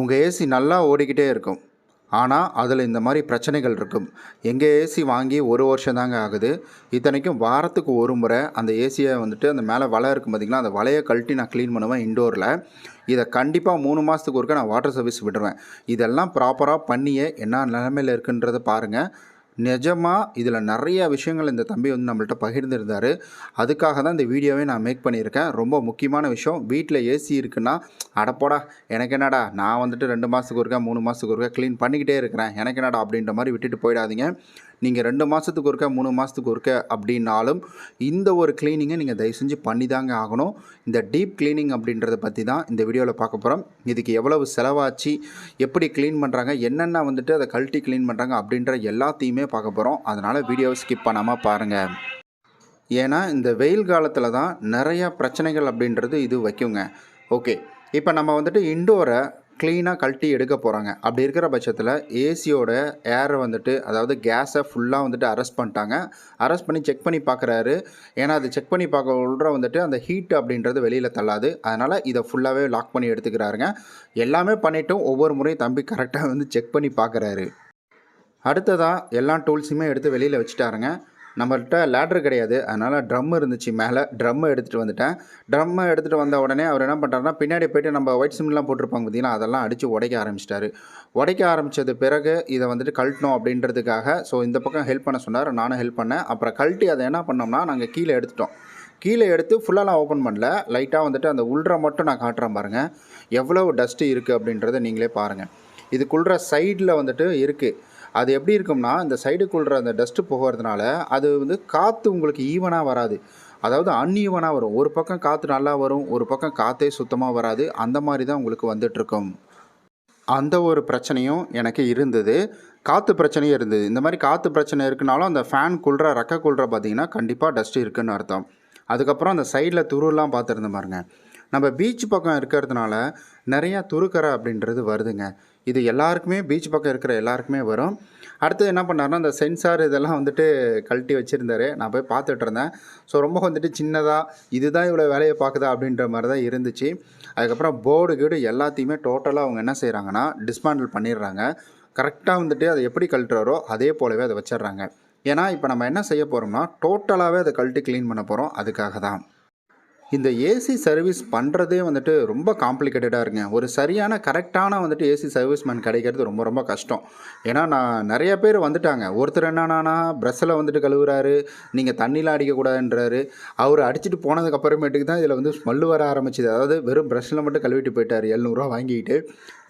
உங்கள் ஏசி நல்லா ஓடிக்கிட்டே இருக்கும். ஆனால் அதில் இந்த மாதிரி பிரச்சனைகள் இருக்கும். எங்கள் ஏசி வாங்கி 1 வருஷம் தாங்க ஆகுது. இத்தனைக்கும் வாரத்துக்கு ஒரு முறை அந்த ஏசியை வந்துட்டு அந்த மேலே வலை இருக்கும் பார்த்திங்களா, அந்த வலையை கழட்டி நான் க்ளீன் பண்ணுவேன் இன்டோரில். இதை கண்டிப்பாக 3 மாதத்துக்கு ஒருக்க நான் வாட்டர் சர்வீஸ் விடுவேன். இதெல்லாம் ப்ராப்பராக பண்ணியே என்ன நிலைமையில் இருக்குன்றதை பாருங்கள். நிஜமாக இதில் நிறைய விஷயங்கள் இந்த தம்பி வந்து நம்மள்ட்ட பகிர்ந்துருந்தார். அதுக்காக தான் இந்த வீடியோவே நான் மேக் பண்ணியிருக்கேன். ரொம்ப முக்கியமான விஷயம், வீட்டில் ஏசி இருக்குன்னா, அடப்போடா எனக்கு என்னடா, நான் வந்துட்டு 2 மாதத்துக்கு ஒருக்கா 3 மாதத்துக்கு ஒருக்கா க்ளீன் பண்ணிக்கிட்டே இருக்கிறேன், எனக்கு என்னடா அப்படின்ற மாதிரி விட்டுட்டு போயிடாதீங்க. நீங்கள் 2 மாதத்துக்கு ஒருக்கா 3 மாதத்துக்கு ஒருக்கா அப்படின்னாலும் இந்த ஒரு க்ளீனிங்கை நீங்கள் தயவு செஞ்சு பண்ணி தாங்க ஆகணும். இந்த டீப் க்ளீனிங் அப்படின்றத பற்றி தான் இந்த வீடியோவில் பார்க்க போகிறோம். இதுக்கு எவ்வளவு செலவாச்சு, எப்படி க்ளீன் பண்ணுறாங்க, என்னென்ன வந்துட்டு அதை கழட்டி க்ளீன் பண்ணுறாங்க அப்படின்ற எல்லாத்தையுமே பார்க்க போகிறோம். அதனால் வீடியோவை ஸ்கிப் பண்ணாமல் பாருங்கள். ஏன்னா இந்த வெயில் காலத்தில் தான் நிறையா பிரச்சனைகள் அப்படின்றது இது வைக்குங்க. ஓகே, இப்போ நம்ம வந்துட்டு இண்டோரை க்ளீனாக கழட்டி எடுக்க போகிறாங்க. அப்படி இருக்கிற பட்சத்தில் ஏசியோட ஏரை வந்துட்டு, அதாவது கேஸை ஃபுல்லாக வந்துட்டு அரெஸ்ட் பண்ணிட்டாங்க. அரெஸ்ட் பண்ணி செக் பண்ணி பார்க்குறாரு. ஏன்னா அது செக் பண்ணி பார்க்க வந்துட்டு அந்த ஹீட் அப்படின்றது வெளியில் தள்ளாது. அதனால் இதை ஃபுல்லாகவே லாக் பண்ணி எடுத்துக்கிறாருங்க. எல்லாமே பண்ணிவிட்டும் ஒவ்வொரு முறையும் தம்பி கரெக்டாக வந்து செக் பண்ணி பார்க்குறாரு. அடுத்ததாக எல்லா டூல்ஸுமே எடுத்து வெளியில் வச்சுட்டாருங்க. நம்மள்கிட்ட லேட்ரு கிடையாது, அதனால் ட்ரம் இருந்துச்சு மேலே. ட்ரம்மை எடுத்துகிட்டு வந்துட்டேன். ட்ரம்மை எடுத்துகிட்டு வந்த உடனே அவர் என்ன பண்ணுறாருனா, பின்னாடி போய்ட்டு நம்ம ஒயிட் சிமெண்ட்லாம் போட்டிருப்பாங்க பார்த்தீங்கன்னா, அதெல்லாம் அடித்து உடைக்க ஆரம்பிச்சிட்டாரு. உடைக்க ஆரம்பித்தது பிறகு இதை வந்துட்டு கழட்டணும் அப்படின்றதுக்காக இந்த பக்கம் ஹெல்ப் பண்ண சொன்னார். நானும் ஹெல்ப் பண்ணேன். அப்புறம் கழட்டி அதை என்ன பண்ணோம்னா, நாங்கள் கீழே எடுத்துட்டோம். கீழே எடுத்து ஃபுல்லாலாம் ஓப்பன் பண்ணல, லைட்டாக வந்துட்டு அந்த உள்ற மட்டும் நான் காட்டுறேன் பாருங்கள். எவ்வளோ டஸ்ட்டு இருக்குது அப்படின்றத நீங்களே பாருங்கள். இதுக்குள்ற சைடில் வந்துட்டு இருக்குது. அது எப்படி இருக்கும்னா, இந்த சைடுக்குள்ற அந்த டஸ்ட்டு போகிறதுனால அது வந்து காற்று உங்களுக்கு ஈவனாக வராது. அதாவது அன்ஈவனாக வரும். ஒரு பக்கம் காற்று நல்லா வரும், ஒரு பக்கம் காற்றே சுத்தமாக வராது. அந்த மாதிரி தான் உங்களுக்கு வந்துட்டுருக்கும். அந்த ஒரு பிரச்சனையும் எனக்கு இருந்தது. காற்று பிரச்சனையும் இருந்தது. இந்த மாதிரி காற்று பிரச்சனை இருக்குனாலும் அந்த ஃபேனுக்குள்ற ரெக்கைக்குள்ற பார்த்திங்கன்னா கண்டிப்பாக டஸ்ட்டு இருக்குதுன்னு அர்த்தம். அதுக்கப்புறம் அந்த சைடில் துருலாம் பார்த்துருந்தேன் பாருங்க. நம்ம பீச் பக்கம் இருக்கிறதுனால நிறையா துருக்கரை அப்படின்றது வருதுங்க. இது எல்லாருக்குமே, பீச் பக்கம் இருக்கிற எல்லாருக்குமே வரும். அடுத்தது என்ன பண்ணாருன்னா, அந்த சென்சார் இதெல்லாம் வந்துட்டு கழட்டி வச்சுருந்தாரு. நான் போய் பார்த்துட்டு இருந்தேன். ரொம்ப வந்துட்டு சின்னதாக இதுதான் இவ்வளோ வேலையை பார்க்குதா அப்படின்ற மாதிரி தான் இருந்துச்சு. அதுக்கப்புறம் போர்டு கீடு எல்லாத்தையுமே டோட்டலாக அவங்க என்ன செய்கிறாங்கன்னா டிஸ்மேண்டில் பண்ணிடுறாங்க. கரெக்டாக வந்துட்டு அதை எப்படி கழட்டுறாரோ அதே போலவே அதை வச்சிடுறாங்க. ஏன்னா இப்போ நம்ம என்ன செய்ய போகிறோம்னா, டோட்டலாகவே அதை கழட்டி க்ளீன் பண்ண போகிறோம். அதுக்காக தான் இந்த ஏசி சர்வீஸ் பண்ணுறதே வந்துட்டு ரொம்ப காம்ப்ளிகேட்டடாக இருக்குங்க. ஒரு சரியான கரெக்டான வந்துட்டு ஏசி சர்வீஸ்மேன் கிடைக்கிறது ரொம்ப ரொம்ப கஷ்டம். ஏன்னா நான் நிறைய பேர் வந்துட்டாங்க. ஒருத்தர் என்னன்னா ப்ரஷ்ஷில் வந்துட்டு கழுவுறாரு, நீங்கள் தண்ணியில் அடிக்கக்கூடாதுன்றாரு. அவர் அடிச்சுட்டு போனதுக்கப்புறமேட்டுக்கு தான் இதில் வந்து ஸ்மெல்லு வர ஆரம்பிச்சிது. அதாவது வெறும் ப்ரஷ்ஷில் மட்டும் கழுவிட்டு போயிட்டார் 700 வாங்கிக்கிட்டு.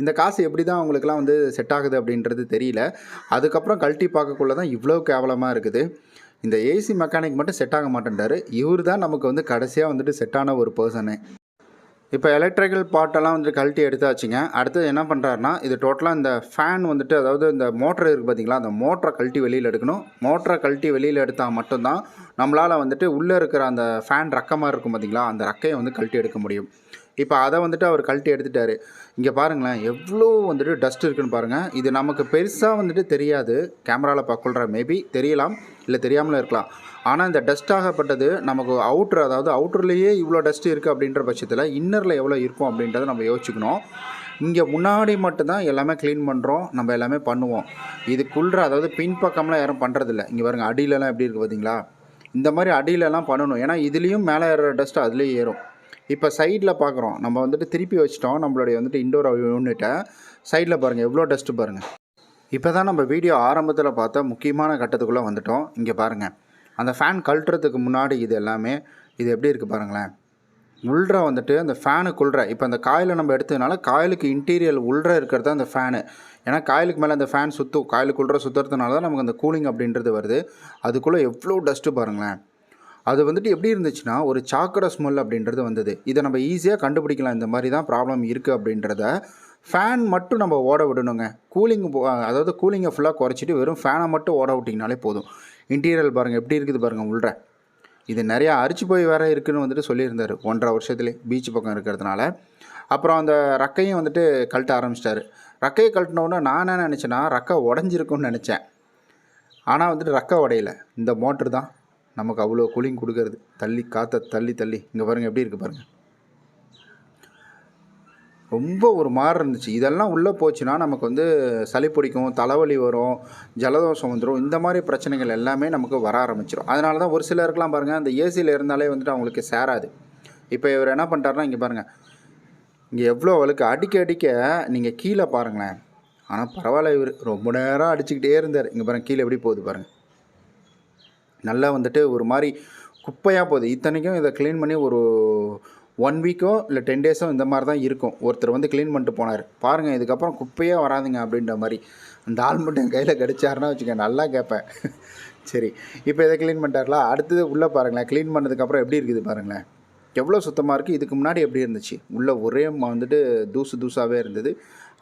இந்த காசு எப்படி தான் அவங்களுக்குலாம் வந்து செட் ஆகுது அப்படின்றது தெரியல. அதுக்கப்புறம் கழட்டி பார்க்கக்குள்ள தான் இவ்வளோ கேவலமாக இருக்குது. இந்த ஏசி மெக்கானிக் மட்டும் செட் ஆக மாட்டேன்றாரு. இவர் தான் நமக்கு வந்து கடைசியாக வந்துட்டு செட்டான ஒரு பர்சனு. இப்போ எலக்ட்ரிக்கல் பார்ட்டெல்லாம் வந்துட்டு கழட்டி எடுத்தாச்சுங்க. அடுத்தது என்ன பண்ணுறாருனா, இது டோட்டலாக இந்த ஃபேன் வந்துட்டு, அதாவது இந்த மோட்ரு இருக்குது பார்த்திங்களா, அந்த மோட்டரை கழட்டி வெளியில் எடுக்கணும். மோட்டரை கழட்டி வெளியில் எடுத்தால் மட்டும்தான் நம்மளால் வந்துட்டு உள்ளே இருக்கிற அந்த ஃபேன் ரக்கமாக இருக்கும் பார்த்திங்களா, அந்த ரக்கையை வந்து கழட்டி எடுக்க முடியும். இப்போ அதை வந்துட்டு அவர் கழட்டி எடுத்துட்டார். இங்கே பாருங்களேன் எவ்வளோ வந்துட்டு டஸ்ட் இருக்குதுன்னு பாருங்கள். இது நமக்கு பெருசாக வந்துட்டு தெரியாது, கேமராவில் பார்க்குற மேபி தெரியலாம், இல்லை தெரியாமலும் இருக்கலாம். ஆனால் இந்த டஸ்ட் ஆகப்பட்டது நமக்கு அவுட்ரு, அதாவது அவுட்டர்லேயே இவ்வளோ டஸ்ட் இருக்குது அப்படின்ற பட்சத்தில் இன்னரில் எவ்வளோ இருக்கும் அப்படின்றத நம்ம யோசிச்சுக்கணும். இங்கே முன்னாடி மட்டும்தான் எல்லாமே க்ளீன் பண்ணுறோம், நம்ம எல்லாமே பண்ணுவோம். இதுக்குள்ற, அதாவது பின்பக்கம்லாம் யாரும் பண்ணுறதில்ல. இங்கே பாருங்கள் அடியிலலாம் எப்படி இருக்குது பார்த்தீங்களா, இந்த மாதிரி அடியிலலாம் பண்ணணும். ஏன்னா இதுலேயும் மேலே ஏறுற டஸ்ட்டு அதுலேயும் ஏறும். இப்போ சைடில் பார்க்குறோம், நம்ம வந்துட்டு திருப்பி வச்சிட்டோம் நம்மளுடைய வந்துட்டு இண்டோர் யூனிட்டை. சைடில் பாருங்கள் எவ்வளோ டஸ்ட்டு பாருங்கள். இப்போ தான் நம்ம வீடியோ ஆரம்பத்தில் பார்த்தா முக்கியமான கட்டத்துக்குள்ளே வந்துட்டோம். இங்கே பாருங்கள், அந்த ஃபேன் கழட்டுறதுக்கு முன்னாடி இது எல்லாமே இது எப்படி இருக்குது பாருங்களேன். உள்ற வந்துட்டு அந்த ஃபேனுக்குள்ற, இப்போ அந்த காயில் நம்ம எடுத்ததுனால காயிலுக்கு இன்டீரியல் உள்ற இருக்கிறது அந்த ஃபேனு. ஏன்னா காயிலுக்கு மேலே அந்த ஃபேன் சுற்றும், காயிலுக்குள்ற சுற்றுறதுனால தான் நமக்கு அந்த கூலிங் அப்படின்றது வருது. அதுக்குள்ளே எவ்வளோ டஸ்ட்டு பாருங்களேன். அது வந்துட்டு எப்படி இருந்துச்சுன்னா, ஒரு சாக்கடை ஸ்மெல் அப்படின்றது வந்தது. இதை நம்ம ஈஸியாக கண்டுபிடிக்கலாம், இந்த மாதிரி தான் ப்ராப்ளம் இருக்குது அப்படின்றத. ஃபேன் மட்டும் நம்ம ஓட விடணுங்க. அதாவது கூலிங்கை ஃபுல்லாக குறைச்சிட்டு வெறும் ஃபேனை மட்டும் ஓட விட்டிங்கனாலே போதும். இன்டீரியல் பாருங்கள் எப்படி இருக்குது பாருங்கள் உள்ற. இது நிறையா அரிச்சு போய் வேறு இருக்குதுன்னு வந்துட்டு சொல்லியிருந்தார் 1.5 வருஷத்துலேயே, பீச் பக்கம் இருக்கிறதுனால. அப்புறம் அந்த ரக்கையும் வந்துட்டு கழட்ட ஆரம்பிச்சிட்டாரு. ரக்கையை கழட்டினோன்னா நான் என்ன நினச்சேன்னா, ரக்கை உடஞ்சிருக்குன்னு நினச்சேன். ஆனால் வந்துட்டு ரக்கை உடையலை. இந்த மோட்ரு தான் நமக்கு அவ்வளோ கூலிங் கொடுக்கறது. தள்ளி காற்றை தள்ளி தள்ளி இங்கே பாருங்கள் எப்படி இருக்குது பாருங்கள். ரொம்ப ஒரு மாரி இருந்துச்சு. இதெல்லாம் உள்ளே போச்சுன்னா நமக்கு வந்து சளி பிடிக்கும், தலைவலி வரும், ஜலதோஷம் வந்துரும். இந்த மாரி பிரச்சனைகள் எல்லாமே நமக்கு வர ஆரம்பிச்சுரும். அதனால தான் ஒரு சிலருக்குலாம் பாருங்கள், அந்த ஏசியில் இருந்தாலே வந்துட்டு அவங்களுக்கு சேராது. இப்போ இவர் என்ன பண்ணிட்டாருன்னா, இங்கே பாருங்கள், இங்கே எவ்வளோ வழுக்கு அடிக்க அடிக்க நீங்கள் கீழே பாருங்களேன். ஆனால் பரவாயில்ல, இவர் ரொம்ப நேரம் அடிச்சுக்கிட்டே இருந்தார். இங்கே பாருங்கள் கீழே எப்படி போகுது பாருங்கள். நல்லா வந்துட்டு ஒரு மாதிரி குப்பையாக போகுது. இத்தனைக்கும் இதை க்ளீன் பண்ணி ஒரு 1 வீக்கோ இல்லை 10 டேஸோ இந்த மாதிரி தான் இருக்கும். ஒருத்தர் வந்து க்ளீன் பண்ணிட்டு போனார். பாருங்கள் இதுக்கப்புறம் குப்பையே வராதுங்க அப்படின்ற மாதிரி. அந்த ஆள் மட்டும் என் கையில் கிடச்சாருன்னா வச்சுக்க நல்லா கேட்பேன். சரி, இப்போ இதை க்ளீன் பண்ணிட்டார்களா? அடுத்தது உள்ளே பாருங்களேன். க்ளீன் பண்ணதுக்கப்புறம் எப்படி இருக்குது பாருங்களேன். எவ்வளோ சுத்தமாக இருக்குது. இதுக்கு முன்னாடி எப்படி இருந்துச்சு? உள்ளே ஒரே வந்துட்டு தூசு தூசாகவே இருந்தது.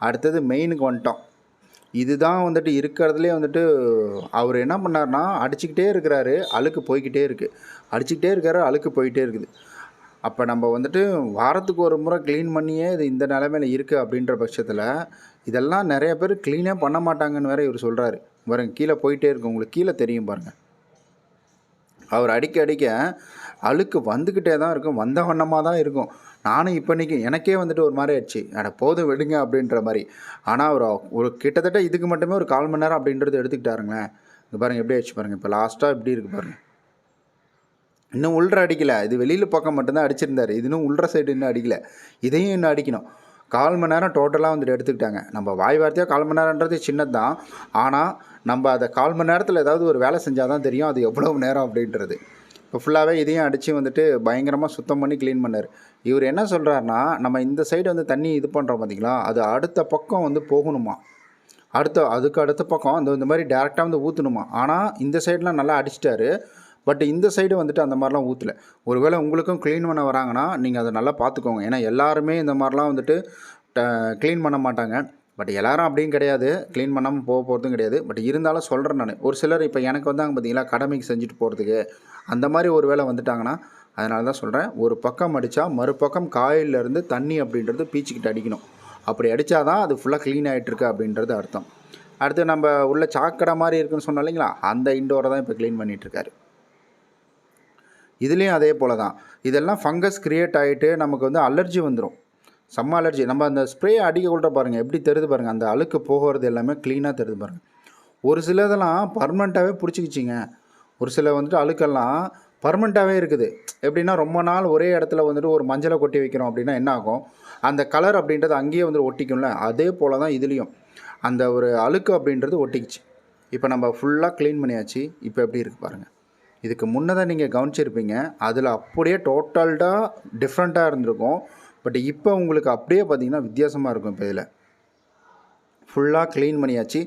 அடுத்தது மெயினுக்கு வந்துட்டோம். இதுதான் வந்துட்டு இருக்கிறதுலே வந்துட்டு அவர் என்ன பண்ணார்னா, அடிச்சுக்கிட்டே இருக்கிறாரு, அழுக்கு போய்கிட்டே இருக்குது. அடிச்சுக்கிட்டே இருக்காரு, அழுக்கு போயிட்டே இருக்குது. அப்போ நம்ம வந்துட்டு வாரத்துக்கு ஒரு முறை க்ளீன் பண்ணியே இது இந்த நிலமையில இருக்குது அப்படின்ற பட்சத்தில் இதெல்லாம் நிறைய பேர் க்ளீனே பண்ண மாட்டாங்கன்னு வேறு இவர் சொல்கிறாரு. பாருங்க கீழே போயிட்டே இருக்கு, உங்களுக்கு கீழே தெரியும் பாருங்கள். அவர் அடிக்க அடிக்க அழுக்கு வந்துக்கிட்டே தான் இருக்கும், வந்த வண்ணமாக தான் இருக்கும். நானும் இப்போ இன்றைக்கி எனக்கே வந்துட்டு ஒரு மாதிரி ஆயிடுச்சு, அட போதும் விடுங்க அப்படின்ற மாதிரி. ஆனால் அவர் ஒரு கிட்டத்தட்ட இதுக்கு மட்டுமே ஒரு 1/4 மணி நேரம் அப்படின்றது எடுத்துக்கிட்டாருங்களேன். இங்கே பாருங்கள் எப்படி ஆயிடுச்சு பாருங்கள். இப்போ லாஸ்ட்டாக எப்படி இருக்குது பாருங்கள். இன்னும் உள்ற அடிக்கலை, இது வெளியில் பக்கம் மட்டும்தான் அடிச்சிருந்தார். இது இன்னும் உள்ற சைடு இன்னும் அடிக்கலை, இதையும் இன்னும் அடிக்கணும். 1/4 மணி நேரம் டோட்டலாக வந்துட்டு எடுத்துக்கிட்டாங்க. நம்ம வாய் வார்த்தையாக 1/4 மணி நேரன்றது சின்னது தான். ஆனால் நம்ம அதை 1/4 மணி நேரத்தில் ஏதாவது ஒரு வேலை செஞ்சால் தான் தெரியும் அது எவ்வளவு நேரம் அப்படின்றது. இப்போ ஃபுல்லாகவே இதையும் அடித்து வந்துட்டு பயங்கரமாக சுத்தம் பண்ணி க்ளீன் பண்ணார். இவர் என்ன சொல்கிறாருன்னா, நம்ம இந்த சைடு வந்து தண்ணி இது பண்ணுறோம் பார்த்திங்களா, அது அடுத்த பக்கம் வந்து போகணுமா, அதுக்கு அடுத்த பக்கம் இந்த மாதிரி டேரெக்டாக வந்து ஊற்றணுமா. ஆனால் இந்த சைடெலாம் நல்லா அடிச்சிட்டாரு. பட் இந்த சைடு வந்துட்டு அந்த மாதிரிலாம் ஊற்றலை. ஒருவேளை உங்களுக்கும் க்ளீன் பண்ண வராங்கன்னா நீங்கள் அதை நல்லா பார்த்துக்கோங்க. ஏன்னா எல்லாருமே இந்த மாதிரிலாம் வந்துட்டு க்ளீன் பண்ண மாட்டாங்க. பட் எல்லோரும் அப்படியும் கிடையாது, க்ளீன் பண்ணாமல் போகிறதும் கிடையாது. பட் இருந்தாலும் சொல்கிறேன் நான், ஒரு சிலர் இப்போ எனக்கு வந்தாங்க பார்த்தீங்களா, கடமைக்கு செஞ்சுட்டு போகிறதுக்கு, அந்த மாதிரி ஒரு வேளை வந்துட்டாங்கன்னா அதனால தான் சொல்கிறேன், ஒரு பக்கம் அடித்தா மறுபக்கம் காயிலிருந்து தண்ணி அப்படின்றது பீச்சிக்கிட்டு அடிக்கணும். அப்படி அடித்தா தான் அது ஃபுல்லாக க்ளீன் ஆகிட்டுருக்கு அப்படின்றது அர்த்தம். அடுத்து நம்ம உள்ள சாக்கடை மாதிரி இருக்குன்னு சொன்னோம் இல்லைங்களா, அந்த இண்டோரை தான் இப்போ க்ளீன் பண்ணிகிட்ருக்காரு. இதுலேயும் அதே போல் தான். இதெல்லாம் ஃபங்கஸ் க்ரியேட் ஆகிட்டு நமக்கு வந்து அலர்ஜி வந்துடும், செம்ம அலர்ஜி. நம்ம அந்த ஸ்ப்ரே அடிக்கக்கூட பாருங்கள் எப்படி தெரியுது பாருங்கள், அந்த அழுக்கு போகிறது எல்லாமே க்ளீனாக தெரியுது பாருங்கள். ஒரு சிலதெல்லாம் பர்மனெண்ட்டாகவே பிடிச்சிக்கிச்சிங்க. ஒரு சில வந்துட்டு அழுக்கெல்லாம் பர்மனெண்ட்டாகவே இருக்குது. எப்படின்னா ரொம்ப நாள் ஒரே இடத்துல வந்துட்டு ஒரு மஞ்சளை கொட்டி வைக்கிறோம் அப்படின்னா என்ன ஆகும், அந்த கலர் அப்படின்றது அங்கேயே வந்துட்டு ஒட்டிக்கும்ல, அதே போல் தான் இதுலேயும் அந்த ஒரு அழுக்கு அப்படின்றது ஒட்டிக்கிச்சு. இப்போ நம்ம ஃபுல்லாக க்ளீன் பண்ணியாச்சு. இப்போ எப்படி இருக்குது பாருங்கள். இதுக்கு முன்னே தான் நீங்கள் கவனிச்சிருப்பீங்க, அதில் அப்படியே டோட்டல்டாக டிஃப்ரெண்ட்டாக இருந்திருக்கும். பட் இப்போ உங்களுக்கு அப்படியே பார்த்திங்கன்னா வித்தியாசமாக இருக்கும். இப்போ இதில் ஃபுல்லாக க்ளீன் பண்ணியாச்சு.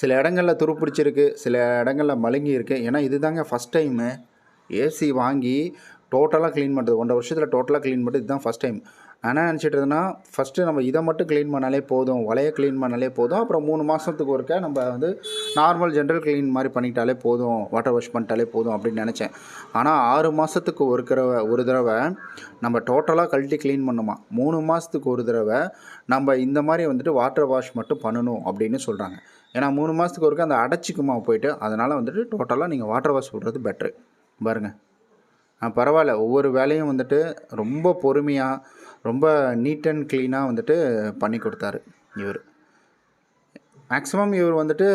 சில இடங்களில் துருப்பிடிச்சிருக்கு, சில இடங்களில் மழுங்கி இருக்குது. ஏன்னா இது தாங்க ஃபஸ்ட் டைமு ஏசி வாங்கி டோட்டலாக க்ளீன் பண்ணுறது. 1.5 வருஷத்தில் டோட்டலாக க்ளீன் பண்ணுறது இதுதான் ஃபஸ்ட் டைம். நான் என்ன நினச்சிட்டு இருந்தேன்னா, ஃபஸ்ட்டு நம்ம இதை மட்டும் க்ளீன் பண்ணாலே போதும், வலையை க்ளீன் பண்ணாலே போதும், அப்புறம் 3 மாதத்துக்கு ஒருக்க நம்ம வந்து நார்மல் ஜென்ரல் க்ளீன் மாதிரி பண்ணிட்டாலே போதும், வாட்டர் வாஷ் பண்ணிட்டாலே போதும் அப்படின்னு நினச்சேன். ஆனால் 6 மாதத்துக்கு ஒரு தடவை நம்ம டோட்டலாக கழட்டி க்ளீன் பண்ணுமா, 3 மாதத்துக்கு ஒரு தடவை நம்ம இந்த மாதிரி வந்துட்டு வாட்டர் வாஷ் மட்டும் பண்ணணும் அப்படின்னு சொல்கிறாங்க. ஏன்னா 3 மாதத்துக்கு ஒருக்க அந்த அடைச்சிக்குமா போயிட்டு, அதனால் வந்துட்டு டோட்டலாக நீங்கள் வாட்டர் வாஷ் சொல்கிறது பெட்ரு. பாருங்கள், பரவாயில்ல, ஒவ்வொரு வேலையும் வந்துட்டு ரொம்ப பொறுமையாக ரொம்ப நீட் அண்ட் க்ளீனாக வந்துட்டு பண்ணி கொடுத்தாரு இவர். மேக்ஸிமம் இவர் வந்துட்டு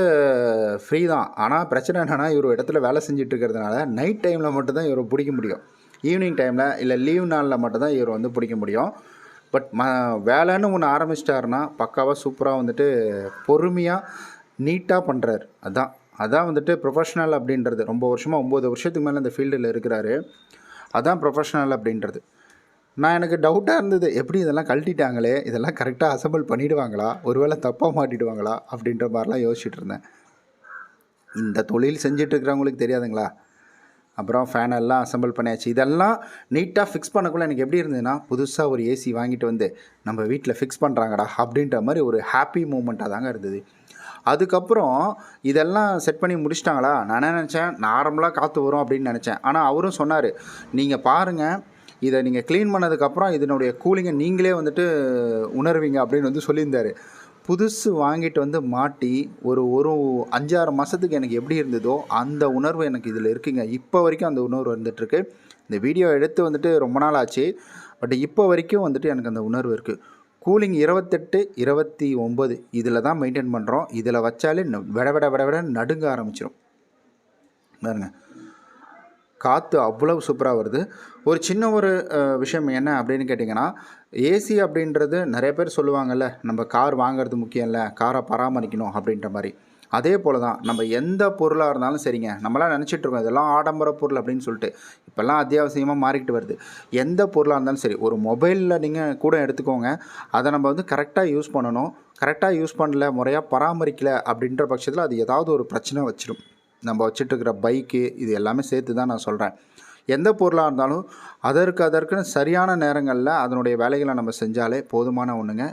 ஃப்ரீ தான். ஆனால் பிரச்சனை என்னென்னா, இவர் இடத்துல வேலை செஞ்சுட்டு இருக்கிறதுனால நைட் டைமில் மட்டும்தான் இவரை பிடிக்க முடியும். ஈவினிங் டைமில் இல்லை லீவ் நாளில் மட்டும்தான் இவர் வந்து பிடிக்க முடியும். பட் வேலைன்னு ஒன்று ஆரம்பிச்சிட்டாருன்னா பக்காவாக சூப்பராக வந்துட்டு பொறுமையாக நீட்டாக பண்ணுறாரு. அதான் வந்துட்டு ப்ரொஃபஷ்னல் அப்படின்றது. ரொம்ப வருஷமாக 9 வருஷத்துக்கு மேலே இந்த ஃபீல்டில் இருக்கிறாரு. அதான் ப்ரொஃபஷ்னல் அப்படின்றது. எனக்கு டவுட்டாக இருந்தது, எப்படி இதெல்லாம் கழட்டிட்டாங்களே, இதெல்லாம் கரெக்டாக அசம்பிள் பண்ணிவிடுவாங்களா, ஒருவேளை தப்பாக மாட்டிடுவாங்களா அப்படின்ற மாதிரிலாம் யோசிச்சுட்டு இருந்தேன். இந்த தொழில் செஞ்சிட்ருக்கிறவங்களுக்கு தெரியாதுங்களா. அப்புறம் ஃபேனெல்லாம் அசம்பிள் பண்ணியாச்சு. இதெல்லாம் நீட்டாக ஃபிக்ஸ் பண்ணக்குள்ளே எனக்கு எப்படி இருந்ததுன்னா, புதுசாக ஒரு ஏசி வாங்கிட்டு வந்து நம்ம வீட்டில் ஃபிக்ஸ் பண்ணுறாங்கடா அப்படின்ற மாதிரி ஒரு ஹாப்பி மூமெண்ட்டாக தாங்க இருந்தது. அதுக்கப்புறம் இதெல்லாம் செட் பண்ணி முடிச்சிட்டாங்களா, நான் என்ன நினச்சேன், நார்மலாக காற்று வரும் அப்படின்னு நினச்சேன். ஆனால் அவரும் சொன்னார், நீங்கள் பாருங்கள், இதை நீங்கள் க்ளீன் பண்ணதுக்கப்புறம் இதனுடைய கூலிங்கை நீங்களே வந்துட்டு உணர்வீங்க அப்படின்னு வந்து சொல்லியிருந்தார். புதுசு வாங்கிட்டு வந்து மாட்டி ஒரு 5-6 மாதத்துக்கு எனக்கு எப்படி இருந்ததோ அந்த உணர்வு எனக்கு இதில் இருக்குங்க. இப்போ வரைக்கும் அந்த உணர்வு வந்துட்டுருக்கு. இந்த வீடியோ எடுத்து வந்துட்டு ரொம்ப நாள் ஆச்சு. பட் இப்போ வரைக்கும் வந்துட்டு எனக்கு அந்த உணர்வு இருக்குது. கூலிங் 28, 29 இதில் தான் மெயின்டைன் பண்ணுறோம். இதில் வச்சாலே விட நடுங்க ஆரம்பிச்சிடும் பாருங்க. காற்று அவ்வளவு சூப்பராக வருது. ஒரு சின்ன ஒரு விஷயம் என்ன அப்படின்னு கேட்டிங்கன்னா, ஏசி அப்படின்றது நிறைய பேர் சொல்லுவாங்கள்ல, நம்ம கார் வாங்கிறது முக்கியம் இல்லை, காரை பராமரிக்கணும் அப்படின்ற மாதிரி. அதே போல் தான் நம்ம எந்த பொருளாக இருந்தாலும் சரிங்க, நம்மளாம் நினச்சிட்ருக்கோம் இதெல்லாம் ஆடம்பர பொருள் அப்படின்னு சொல்லிட்டு. இப்போல்லாம் அத்தியாவசியமாக மாறிக்கிட்டு வருது. எந்த பொருளாக இருந்தாலும் சரி, ஒரு மொபைலில் நீங்கள் கூட எடுத்துக்கோங்க, அதை நம்ம வந்து கரெக்டாக யூஸ் பண்ணணும். கரெக்டாக யூஸ் பண்ணல, முறையாக பராமரிக்கலை அப்படின்ற பட்சத்தில் அது ஏதாவது ஒரு பிரச்சனை வச்சிடும். நம்ம வச்சுட்ருக்கிற பைக்கு இது எல்லாமே சேர்த்து தான் நான் சொல்கிறேன். எந்த பொருளாக இருந்தாலும் அதற்குன்னு சரியான நேரங்களில் அதனுடைய வேலைகளை நம்ம செஞ்சாலே போதுமான ஒன்றுங்க.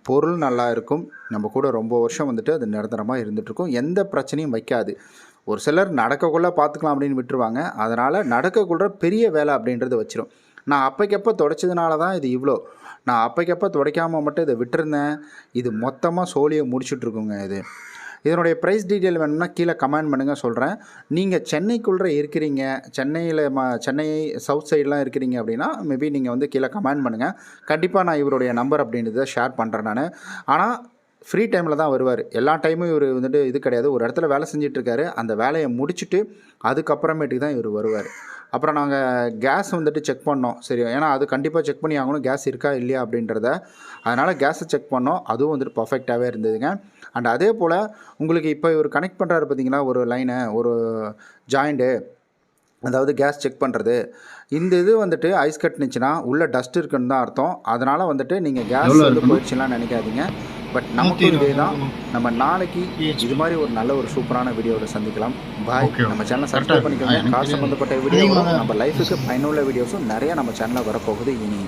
பொருள் நல்லா இருக்கும், நம்ம கூட ரொம்ப வருஷம் வந்துட்டு அது நிரந்தரமாக இருந்துகிட்ருக்கும், எந்த பிரச்சனையும் வைக்காது. ஒரு சிலர் நடக்கக்குள்ளே பார்த்துக்கலாம் அப்படின்னு விட்டுருவாங்க. அதனால் நடக்கக்குள்ள பெரிய வேலை அப்படின்றது வச்சிடும். நான் அப்பைக்கப்போ துடைச்சதுனால தான் இது இவ்வளோ, நான் அப்பைக்கப்போ துடைக்காமல் மட்டும் இதை விட்டுருந்தேன், இது மொத்தமாக சோழியை முடிச்சுட்ருக்குங்க. இதனுடைய ப்ரைஸ் டீட்டெயில் வேணும்னா கீழே கமெண்ட் பண்ணுங்கள், சொல்கிறேன். நீங்கள் சென்னைக்குள்ளே இருக்கிறீங்க, சென்னையில் சென்னை சவுத் சைடெலாம் இருக்கிறீங்க அப்படின்னா மேபி நீங்கள் வந்து கீழே கமெண்ட் பண்ணுங்கள். கண்டிப்பாக நான் இவருடைய நம்பர் அப்படின்றத ஷேர் பண்ணுறேன் நான். ஆனால் ஃப்ரீ டைமில் தான் வருவார். எல்லா டைமும் இவர் வந்துட்டு இது கிடையாது. ஒரு இடத்துல வேலை செஞ்சிட்ருக்காரு, அந்த வேலையை முடிச்சுட்டு அதுக்கப்புறமேட்டுக்கு தான் இவர் வருவார். அப்புறம் நாங்கள் கேஸ் வந்துட்டு செக் பண்ணோம். சரி, ஏன்னா அது கண்டிப்பாக செக் பண்ணி ஆகணும், கேஸ் இருக்கா இல்லையா அப்படின்றத. அதனால் கேஸை செக் பண்ணோம், அதுவும் வந்துட்டு பர்ஃபெக்டாகவே இருந்ததுங்க. அண்ட் அதே போல் உங்களுக்கு இப்போ இவர் கனெக்ட் பண்ணுறாரு பார்த்தீங்களா, ஒரு லைனை, ஒரு ஜாயிண்ட்டு, அதாவது கேஸ் செக் பண்ணுறது. இந்த இது வந்துட்டு ஐஸ் கட்டுனுச்சுன்னா உள்ளே டஸ்ட் இருக்குன்னு தான் அர்த்தம். அதனால் வந்துட்டு நீங்கள் கேஸ் வந்து போயிடுச்சுலாம் நினைக்காதீங்க. பட் நமக்கு இதே தான். நம்ம நாளைக்கு இது மாதிரி ஒரு நல்ல ஒரு சூப்பரான வீடியோவில் சந்திக்கலாம். பாய். நம்ம சேனலை சப்ஸ்கிரைப் பண்ணிக்கோங்க. காசு சம்மந்தப்பட்ட வீடியோ, நம்ம லைஃபுக்கு பயனுள்ள வீடியோஸும் நிறையா நம்ம சேனலில் வரப்போகுது இனி.